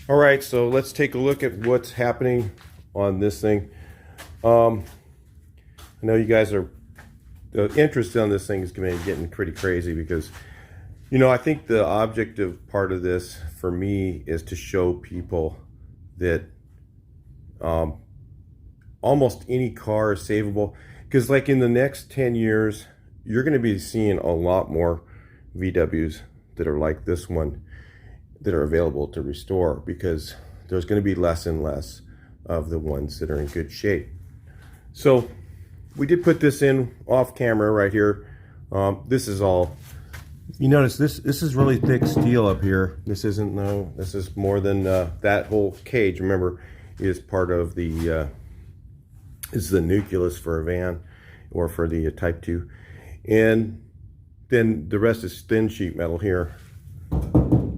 All right, so let's take a look at what's happening on this thing. I know you guys are, the interest on this thing is getting pretty crazy because, you know, I think the objective part of this for me is to show people that almost any car is savable. Because like in the next 10 years, you're going to be seeing a lot more VWs that are like this one that are available to restore, because there's going to be less and less of the ones that are in good shape. So we did put this in off camera right here. This is all, you notice this is really thick steel up here. This isn't, no, this is more than that whole cage, remember, is part of the is the nucleus for a van or for the Type 2. And then the rest is thin sheet metal here.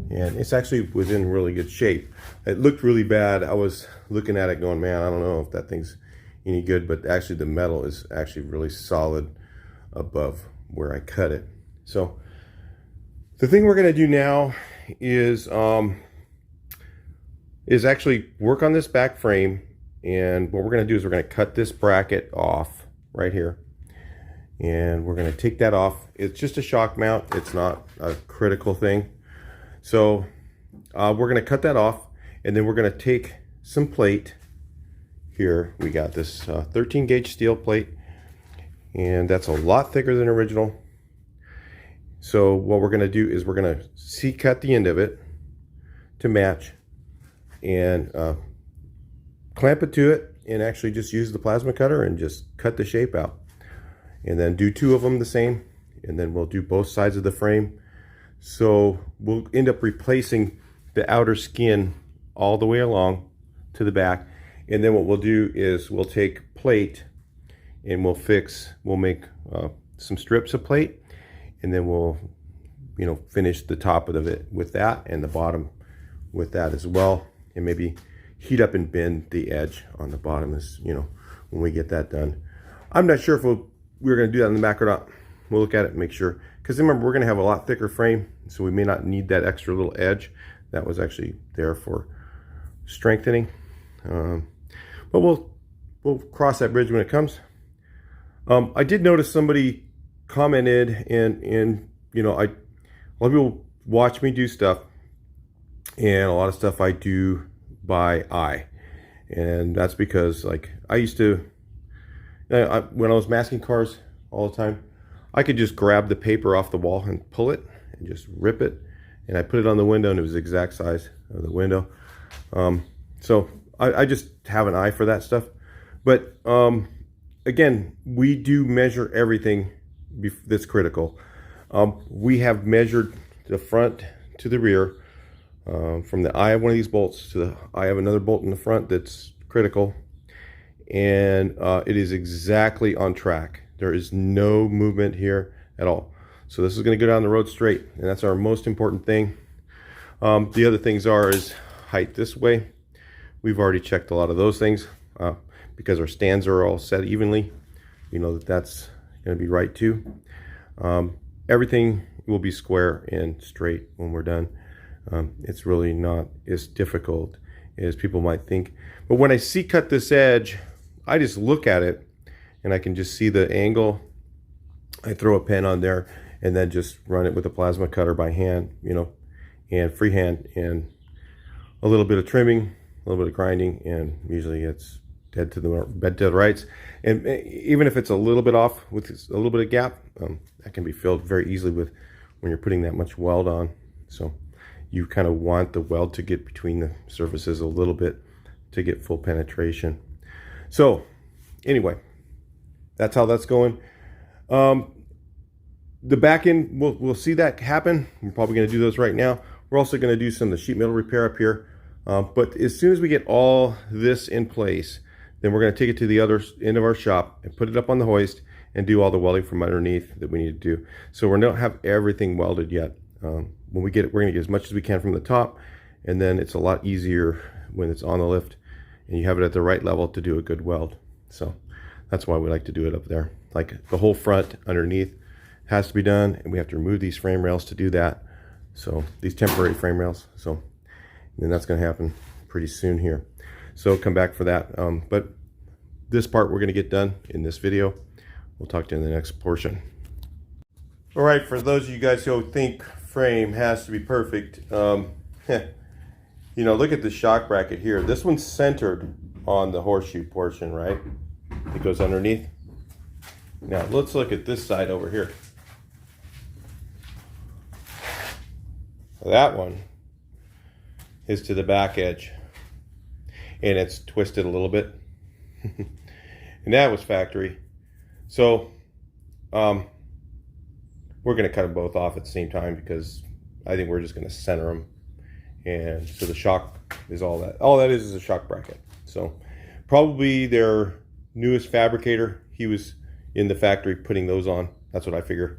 And it's actually within really good shape. It looked really bad. I was looking at it going, man, I don't know if that thing's any good, but actually the metal is actually really solid above where I cut it. So the thing we're gonna do now is actually work on this back frame. And what we're gonna do is we're gonna cut this bracket off right here. And we're gonna take that off. It's just a shock mount. It's not a critical thing. So we're gonna cut that off, and then we're gonna take some plate here. We got this 13 gauge steel plate, and that's a lot thicker than original. So what we're gonna do is we're gonna C-cut the end of it to match, and clamp it to it, and actually just use the plasma cutter and just cut the shape out. And then do two of them the same, and then we'll do both sides of the frame. So we'll end up replacing the outer skin all the way along to the back. And then what we'll do is we'll take plate and we'll make some strips of plate, and then we'll, you know, finish the top of it with that and the bottom with that as well. And maybe heat up and bend the edge on the bottom, as you know, when we get that done. I'm not sure if we're going to do that in the back or not. We'll look at it and make sure, because remember, we're going to have a lot thicker frame, so we may not need that extra little edge that was actually there for strengthening. But we'll cross that bridge when it comes. I did notice somebody commented, and you know, a lot of people watch me do stuff, and a lot of stuff I do by eye, and that's because, like, I used to, when I was masking cars all the time, I could just grab the paper off the wall and pull it and just rip it, and I put it on the window, and it was the exact size of the window. So I just have an eye for that stuff. But again, we do measure everything that's critical. We have measured the front to the rear, from the eye of one of these bolts to the eye of another bolt in the front that's critical, and it is exactly on track. There is no movement here at all. So this is going to go down the road straight, and that's our most important thing. The other things is height this way. We've already checked a lot of those things because our stands are all set evenly. You know that's going to be right too. Everything will be square and straight when we're done. It's really not as difficult as people might think. But when I C-cut this edge, I just look at it and I can just see the angle. I throw a pen on there and then just run it with a plasma cutter by hand, you know, and freehand, and a little bit of trimming, a little bit of grinding, and usually it's dead to the rights. And even if it's a little bit off with a little bit of gap, that can be filled very easily with when you're putting that much weld on. So you kind of want the weld to get between the surfaces a little bit to get full penetration. So anyway, that's how that's going. The back end, we'll see that happen. We're probably going to do those right now. We're also going to do some of the sheet metal repair up here. But as soon as we get all this in place, then we're going to take it to the other end of our shop and put it up on the hoist and do all the welding from underneath that we need to do. So we don't have everything welded yet. When we get it, we're going to get as much as we can from the top, and then it's a lot easier when it's on the lift and you have it at the right level to do a good weld. So that's why we like to do it up there. Like the whole front underneath has to be done, and we have to remove these frame rails to do that. So these temporary frame rails. So And that's going to happen pretty soon here. So come back for that. But this part we're going to get done in this video. We'll talk to you in the next portion. All right, for those of you guys who think frame has to be perfect, you know, look at the shock bracket here. This one's centered on the horseshoe portion, right? It goes underneath. Now let's look at this side over here. That one is to the back edge, and it's twisted a little bit. And that was factory. So we're going to cut them both off at the same time, because I think we're just going to center them. And so the shock is all that is a shock bracket. So probably their newest fabricator, he was in the factory putting those on. That's what I figure.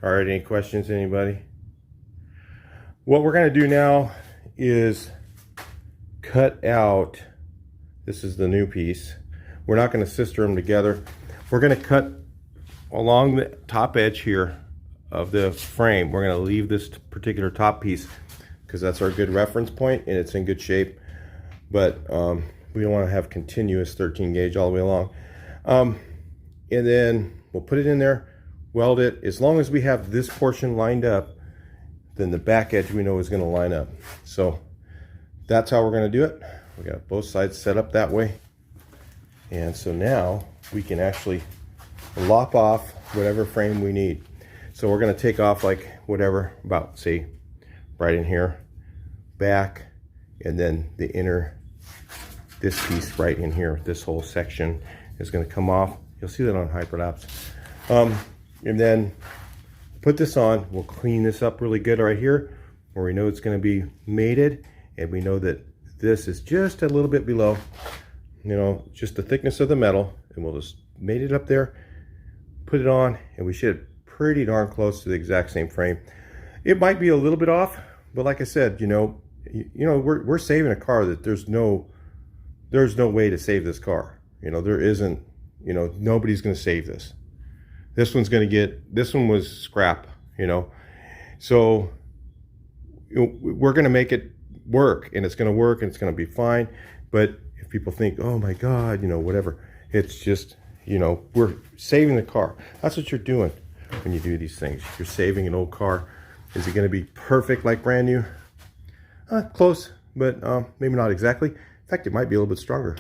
All right, any questions, anybody? What we're going to do now is cut out, this is the new piece. We're not going to sister them together. We're going to cut along the top edge here of the frame. We're going to leave this particular top piece because that's our good reference point and it's in good shape. But we don't want to have continuous 13 gauge all the way along. And then we'll put it in there, weld it. As long as we have this portion lined up, then the back edge we know is going to line up. So that's how we're going to do it. We got both sides set up that way. And so now we can actually lop off whatever frame we need. So we're going to take off like whatever, about say right in here, back, and then the inner, this piece right in here, this whole section is going to come off. You'll see that on hyperlapse. And then put this on. We'll clean this up really good right here where we know it's going to be mated, and we know that this is just a little bit below, you know, just the thickness of the metal, and we'll just mate it up there, put it on, and we should pretty darn close to the exact same frame. It might be a little bit off, but like I said, you know, we're saving a car that there's no way to save this car. You know, there isn't, you know, nobody's going to save this. This one's going to get, this one was scrap, you know. So we're going to make it work, and it's going to work, and it's going to be fine. But if people think, oh my God, you know, whatever, it's just, you know, we're saving the car. That's what you're doing when you do these things. You're saving an old car. Is it going to be perfect like brand new? Close, but maybe not exactly. In fact, it might be a little bit stronger.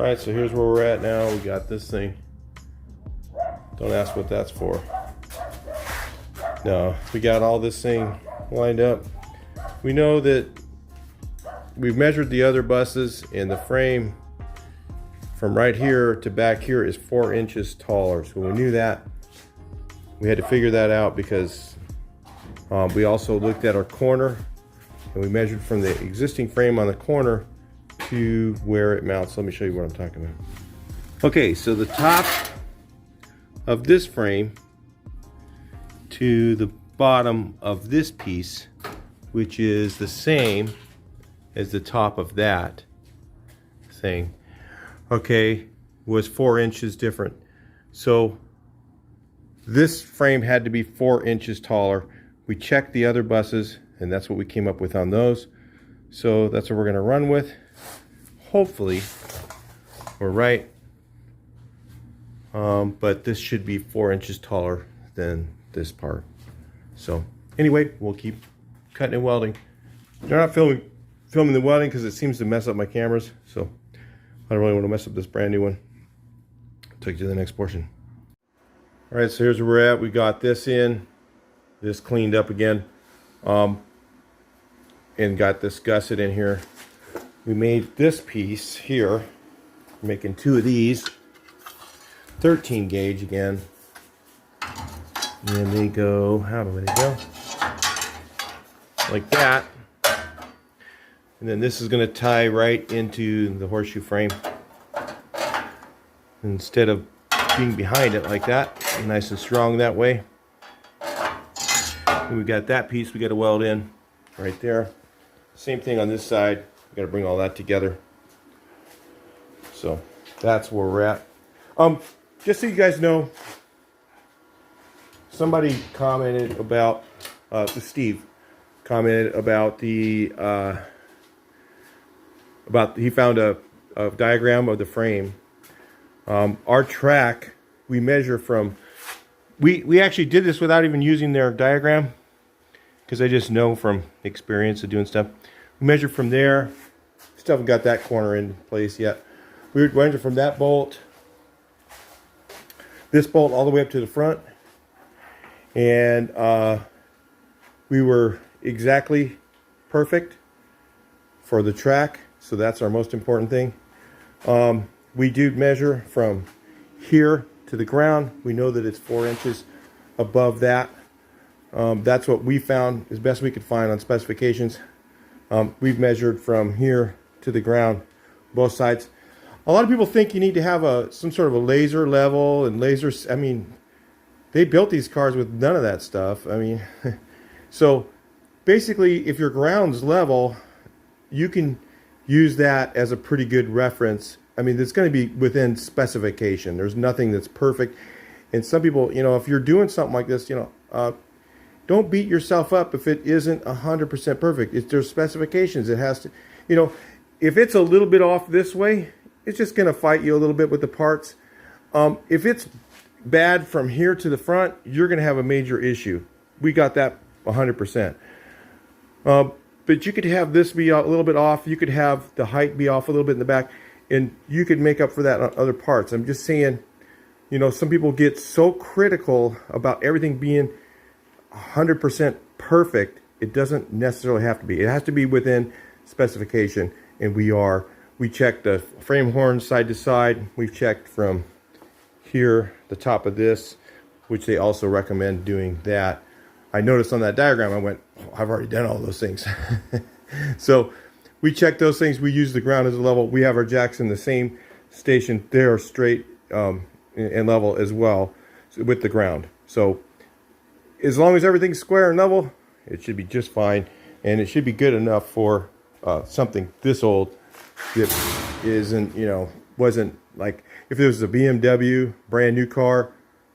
Alright, so here's where we're at now. We got this thing. Don't ask what that's for. No, we got all this thing lined up. We know that we've measured the other buses, and the frame from right here to back here is 4 inches taller. So we knew that. We had to figure that out because we also looked at our corner, and we measured from the existing frame on the corner to where it mounts. Let me show you what I'm talking about. Okay, so the top of this frame to the bottom of this piece, which is the same as the top of that thing, okay, was 4 inches different. So this frame had to be 4 inches taller. We checked the other buses, and that's what we came up with on those. So that's what we're gonna run with. Hopefully we're right, but this should be 4 inches taller than this part. So anyway, we'll keep cutting and welding. They're not filming the welding because it seems to mess up my cameras, so I don't really want to mess up this brand new one. I'll take you to the next portion. All right, so here's where we're at. We got this in, this cleaned up again, and got this gusset in here. We made this piece here, making 2 of these, 13 gauge again. And they go, how do they go? Like that. And then this is going to tie right into the horseshoe frame. Instead of being behind it like that, nice and strong that way. And we got that piece we got to weld in right there. Same thing on this side. We got to bring all that together. So that's where we're at. Just so you guys know, somebody commented about, Steve commented about the, he found a diagram of the frame. Our track, we measure from, we actually did this without even using their diagram, because I just know from experience of doing stuff. We measure from there. Still haven't got that corner in place yet. We would measure from that bolt, this bolt all the way up to the front, and we were exactly perfect for the track, so that's our most important thing. We do measure from here to the ground. We know that it's 4 inches above that. That's what we found as best we could find on specifications. We've measured from here to the ground, both sides. A lot of people think you need to have some sort of a laser level and lasers. I mean, they built these cars with none of that stuff. I mean, so basically, if your ground's level, you can use that as a pretty good reference. I mean, it's going to be within specification. There's nothing that's perfect. And some people, you know, if you're doing something like this, you know, don't beat yourself up if it isn't 100% perfect. There's specifications. It has to, you know, if it's a little bit off this way, it's just going to fight you a little bit with the parts. If it's bad from here to the front, you're going to have a major issue. We got that 100%. But you could have this be a little bit off. You could have the height be off a little bit in the back, and you could make up for that on other parts. I'm just saying, you know, some people get so critical about everything being 100% perfect. It doesn't necessarily have to be. It has to be within specification, and we checked the frame horn side to side. We've checked from here, the top of this, which they also recommend doing that. I noticed on that diagram, I went, oh, I've already done all those things. So we checked those things. We use the ground as a level. We have our jacks in the same station. They are straight and level as well with the ground. So as long as everything's square and level, it should be just fine. And it should be good enough for something this old that isn't, you know, wasn't like, if it was a BMW brand new car,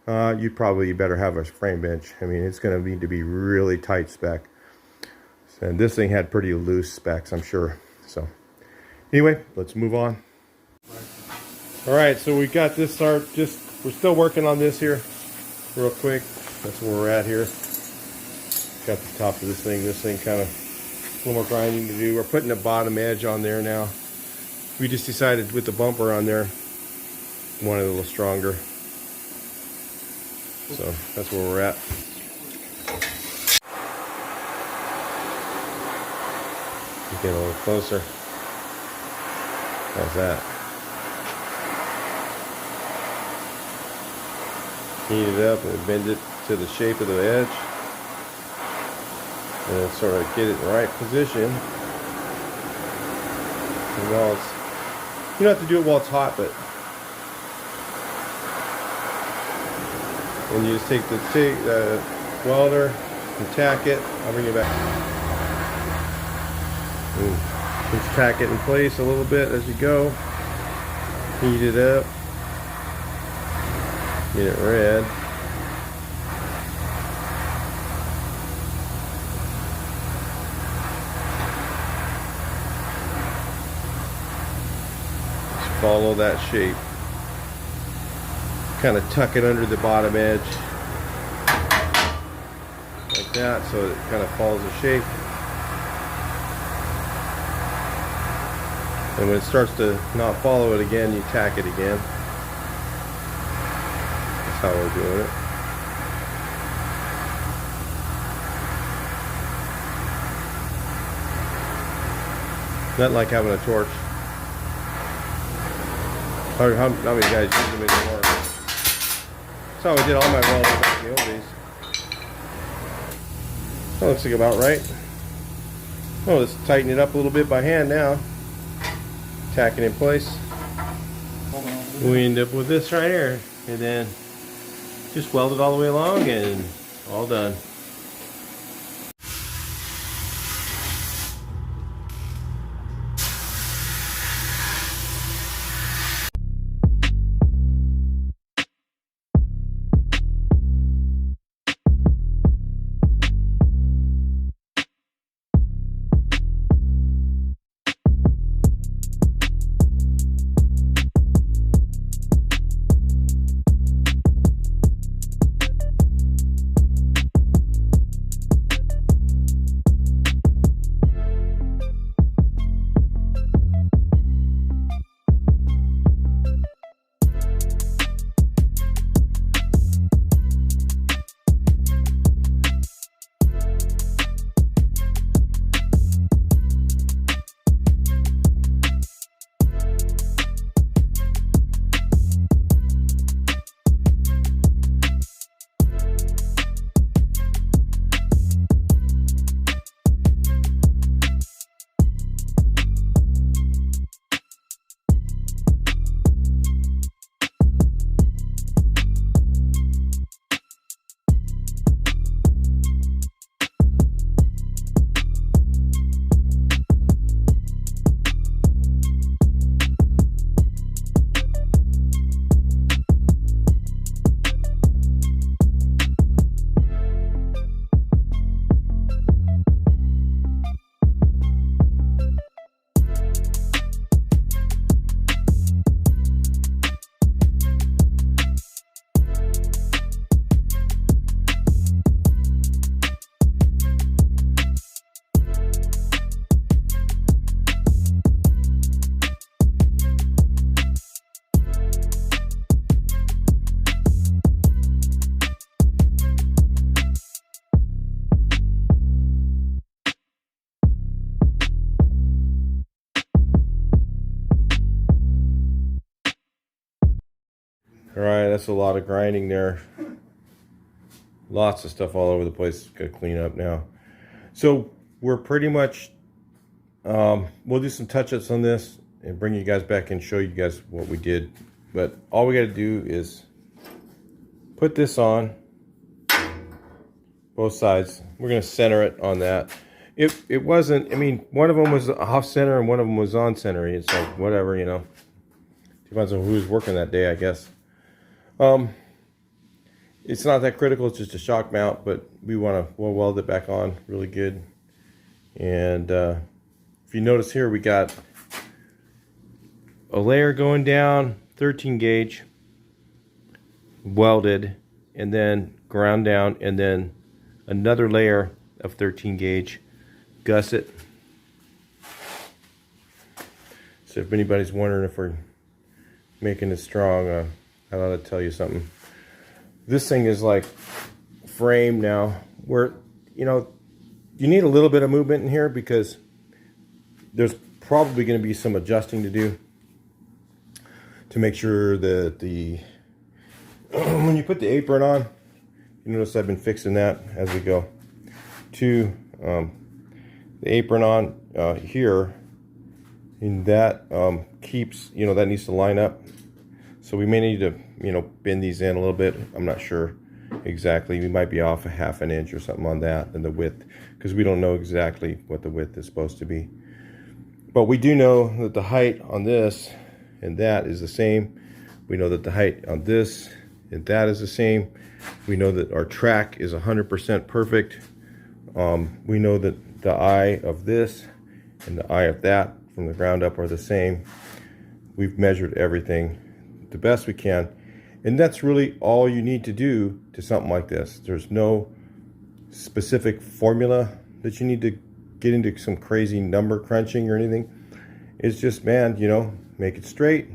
you'd probably better have a frame bench. I mean, it's going to need to be really tight spec. And this thing had pretty loose specs, I'm sure. So anyway, let's move on. All right, so we got this we're still working on this here real quick. That's where we're at here. Got the top of this thing. This thing kind of a little more grinding to do. We're putting the bottom edge on there now. We just decided with the bumper on there, wanted a little stronger. So that's where we're at. Get a little closer. How's that? Heat it up and bend it to the shape of the edge. And then sort of get it in the right position. And while it's, you don't have to do it while it's hot, but and you just take the welder and tack it. I'll bring it back. And just tack it in place a little bit as you go. Heat it up. Get it red. Just follow that shape. Kind of tuck it under the bottom edge. Like that, so it kind of follows the shape. And when it starts to not follow it again, you tack it again. That's how we're doing it. Not like having a torch. How many guys use them anymore? That's how I did all my welding back in the old days. That looks like about right. Oh, let's tighten it up a little bit by hand now. Tack it in place. We end up with this right here, and then just weld it all the way along and all done. Alright, that's a lot of grinding there. Lots of stuff all over the place. Gotta clean up now. So we're pretty much, we'll do some touch-ups on this and bring you guys back and show you guys what we did. But all we gotta do is put this on both sides. We're gonna center it on that. It wasn't, I mean, one of them was off center and one of them was on center. It's like, whatever, you know. Depends on who's working that day, I guess. It's not that critical, it's just a shock mount, but we'll weld it back on really good. And if you notice here, we got a layer going down, 13 gauge, welded, and then ground down, and then another layer of 13 gauge, gusset. So if anybody's wondering if we're making it strong, I ought to tell you something. This thing is like frame now, where, you know, you need a little bit of movement in here because there's probably going to be some adjusting to do to make sure that the when you put the apron on, you notice I've been fixing that as we go to the apron on here, and that keeps, you know, that needs to line up. So we may need to, you know, bend these in a little bit. I'm not sure exactly. We might be off a half an inch or something on that and the width, because we don't know exactly what the width is supposed to be. But we do know that the height on this and that is the same. We know that the height on this and that is the same. We know that our track is 100% perfect. We know that the eye of this and the eye of that from the ground up are the same. We've measured everything the best we can, and that's really all you need to do to something like this. There's no specific formula that you need to get into some crazy number crunching or anything. It's just, man, you know, make it straight.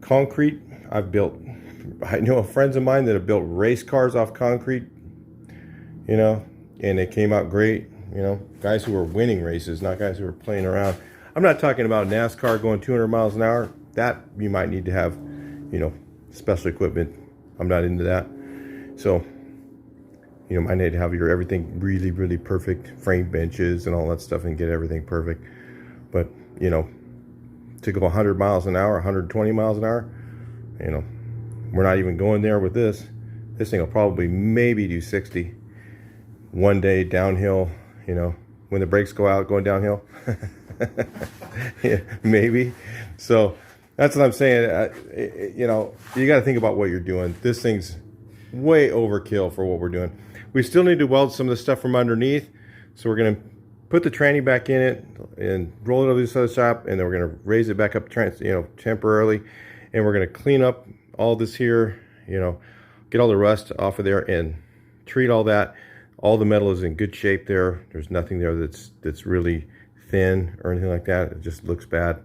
Concrete, I know friends of mine that have built race cars off concrete, you know, and it came out great. You know, guys who were winning races, not guys who were playing around. I'm not talking about NASCAR going 200 miles an hour. That you might need to have, you know, special equipment. I'm not into that. So, you know, might need to have your everything really, really perfect, frame benches and all that stuff and get everything perfect. But, you know, to go 100 miles an hour, 120 miles an hour, you know, we're not even going there with this. This thing will probably maybe do 60 one day downhill, you know, when the brakes go out going downhill. Yeah, maybe. So that's what I'm saying. You know, you got to think about what you're doing. This thing's way overkill for what we're doing. We still need to weld some of the stuff from underneath. So we're going to put the tranny back in it and roll it over this other shop, and then we're going to raise it back up, you know, temporarily, and we're going to clean up all this here, you know, get all the rust off of there and treat all that. All the metal is in good shape there. There's nothing there that's really thin or anything like that. It just looks bad.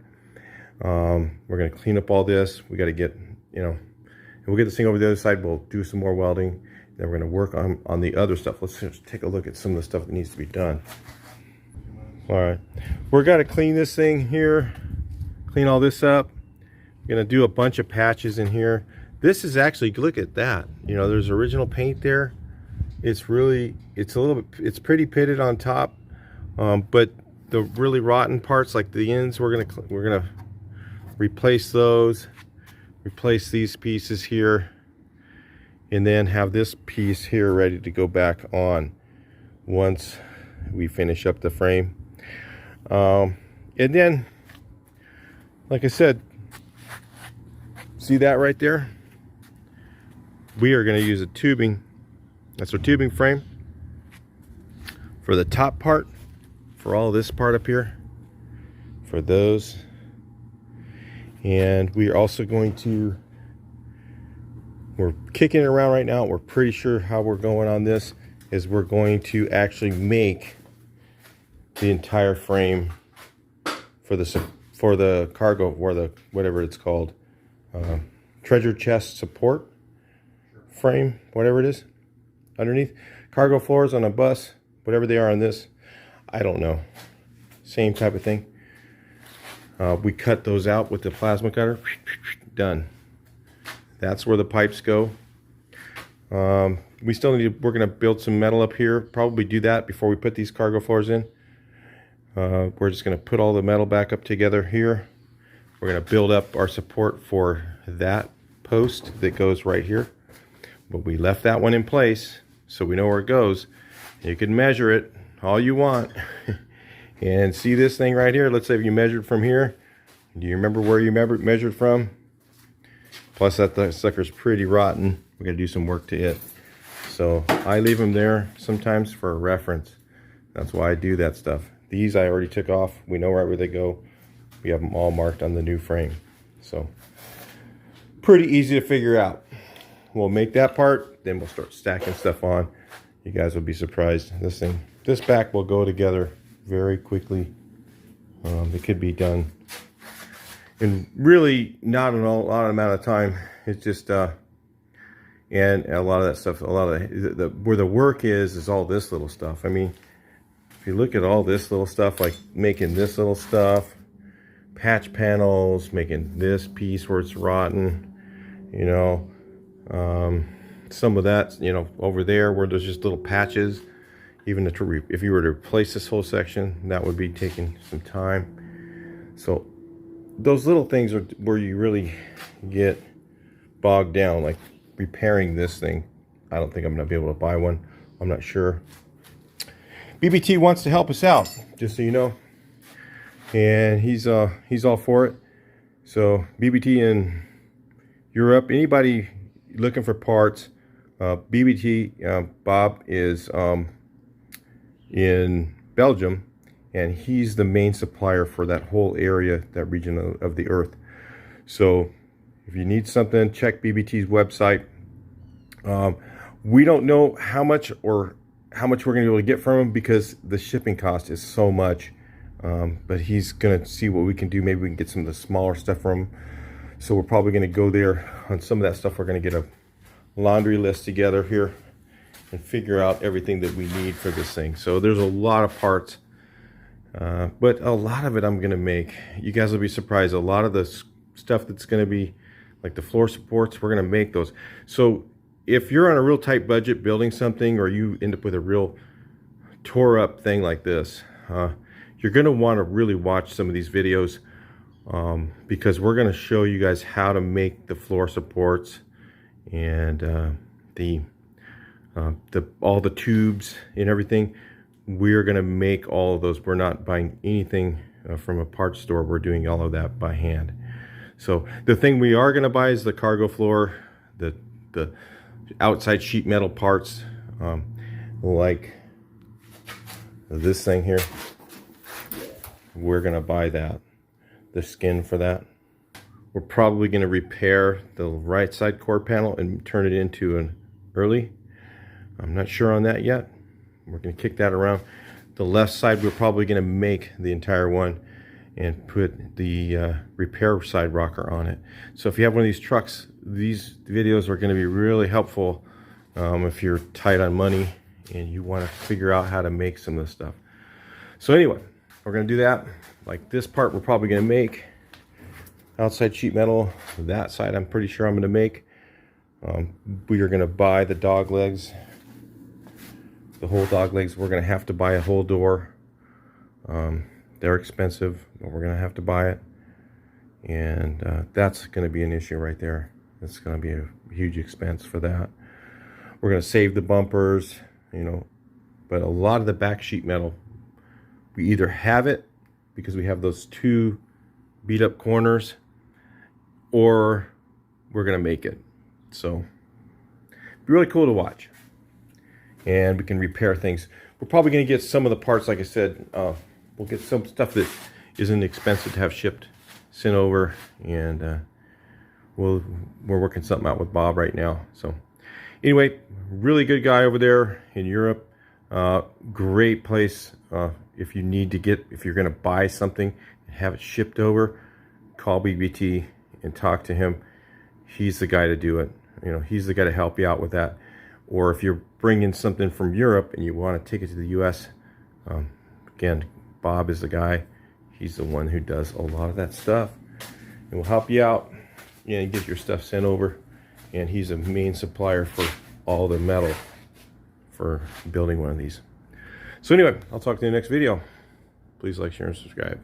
We're going to clean up all this. We got to get, you know, and we'll get this thing over the other side. We'll do some more welding. Then we're going to work on the other stuff. Let's just take a look at some of the stuff that needs to be done. All right, we're going to clean this thing here, clean all this up. We're going to do a bunch of patches in here. This is actually, look at that. You know, there's original paint there. It's really, it's a little bit, it's pretty pitted on top, but the really rotten parts, like the ends, we're gonna replace those, replace these pieces here, and then have this piece here ready to go back on once we finish up the frame. And then, like I said, see that right there? We are going to use a tubing. That's our tubing frame for the top part, for all this part up here, for those. And we are also going to, we're kicking it around right now. We're pretty sure how we're going on this is we're going to actually make the entire frame for the cargo, or the whatever it's called, treasure chest support frame, whatever it is, underneath. Cargo floors on a bus, whatever they are on this, I don't know. Same type of thing. We cut those out with the plasma cutter. Done. That's where the pipes go. We still need to, we're going to build some metal up here. Probably do that before we put these cargo floors in. We're just going to put all the metal back up together here. We're going to build up our support for that post that goes right here. But we left that one in place so we know where it goes. You can measure it all you want. And see this thing right here? Let's say if you measured from here. Do you remember where you measured from? Plus that sucker's pretty rotten. We're going to do some work to it. So I leave them there sometimes for a reference. That's why I do that stuff. These I already took off. We know right where they go. We have them all marked on the new frame. So pretty easy to figure out. We'll make that part, then we'll start stacking stuff on. You guys will be surprised. This back will go together very quickly. It could be done and really not a lot amount of time. It's just and a lot of that stuff, a lot of the where the work is all this little stuff. I mean, if you look at all this little stuff, like making this little stuff, patch panels, making this piece where it's rotten, you know, some of that, you know, over there where there's just little patches. Even if you were to replace this whole section, that would be taking some time. So those little things are where you really get bogged down, like repairing this thing. I don't think I'm gonna be able to buy one. I'm not sure. BBT wants to help us out, just so you know, and he's all for it. So BBT in Europe, anybody looking for parts, BBT, Bob is in Belgium, and he's the main supplier for that whole area, that region of the earth. So if you need something, check BBT's website. We don't know how much we're going to be able to get from him because the shipping cost is so much. But he's going to see what we can do. Maybe we can get some of the smaller stuff from him. So we're probably going to go there on some of that stuff. We're going to get a laundry list together here and figure out everything that we need for this thing. So there's a lot of parts, but a lot of it I'm going to make. You guys will be surprised. A lot of the stuff that's going to be like the floor supports, we're going to make those. So if you're on a real tight budget building something, or you end up with a real tore up thing like this, you're going to want to really watch some of these videos, because we're going to show you guys how to make the floor supports and all the tubes and everything. We're going to make all of those. We're not buying anything from a parts store. We're doing all of that by hand. So the thing we are going to buy is the cargo floor, the outside sheet metal parts, like this thing here. We're going to buy that, the skin for that. We're probably going to repair the right side core panel and turn it into an early. I'm not sure on that yet. We're going to kick that around. The left side, we're probably going to make the entire one and put the repair side rocker on it. So if you have one of these trucks, these videos are going to be really helpful if you're tight on money and you want to figure out how to make some of this stuff. So anyway, we're going to do that. Like this part, we're probably going to make outside sheet metal. That side, I'm pretty sure I'm going to make. We are going to buy the dog legs, the whole dog legs. We're going to have to buy a whole door. They're expensive, but we're going to have to buy it. And that's going to be an issue right there. It's going to be a huge expense for that. We're going to save the bumpers, you know, but a lot of the back sheet metal, we either have it because we have those two beat up corners, or we're going to make it. So it'd be really cool to watch. And we can repair things. We're probably going to get some of the parts, like I said, we'll get some stuff that isn't expensive to have shipped, sent over, and we're working something out with Bob right now. So anyway, really good guy over there in Europe. Great place if you need to if you're going to buy something and have it shipped over, call BBT and talk to him. He's the guy to do it. You know, he's the guy to help you out with that. Or if you're bringing something from Europe and you want to take it to the US, again, Bob is the guy. He's the one who does a lot of that stuff and will help you out and get your stuff sent over. And he's a main supplier for all the metal for building one of these. So anyway, I'll talk to you in the next video. Please like, share, and subscribe.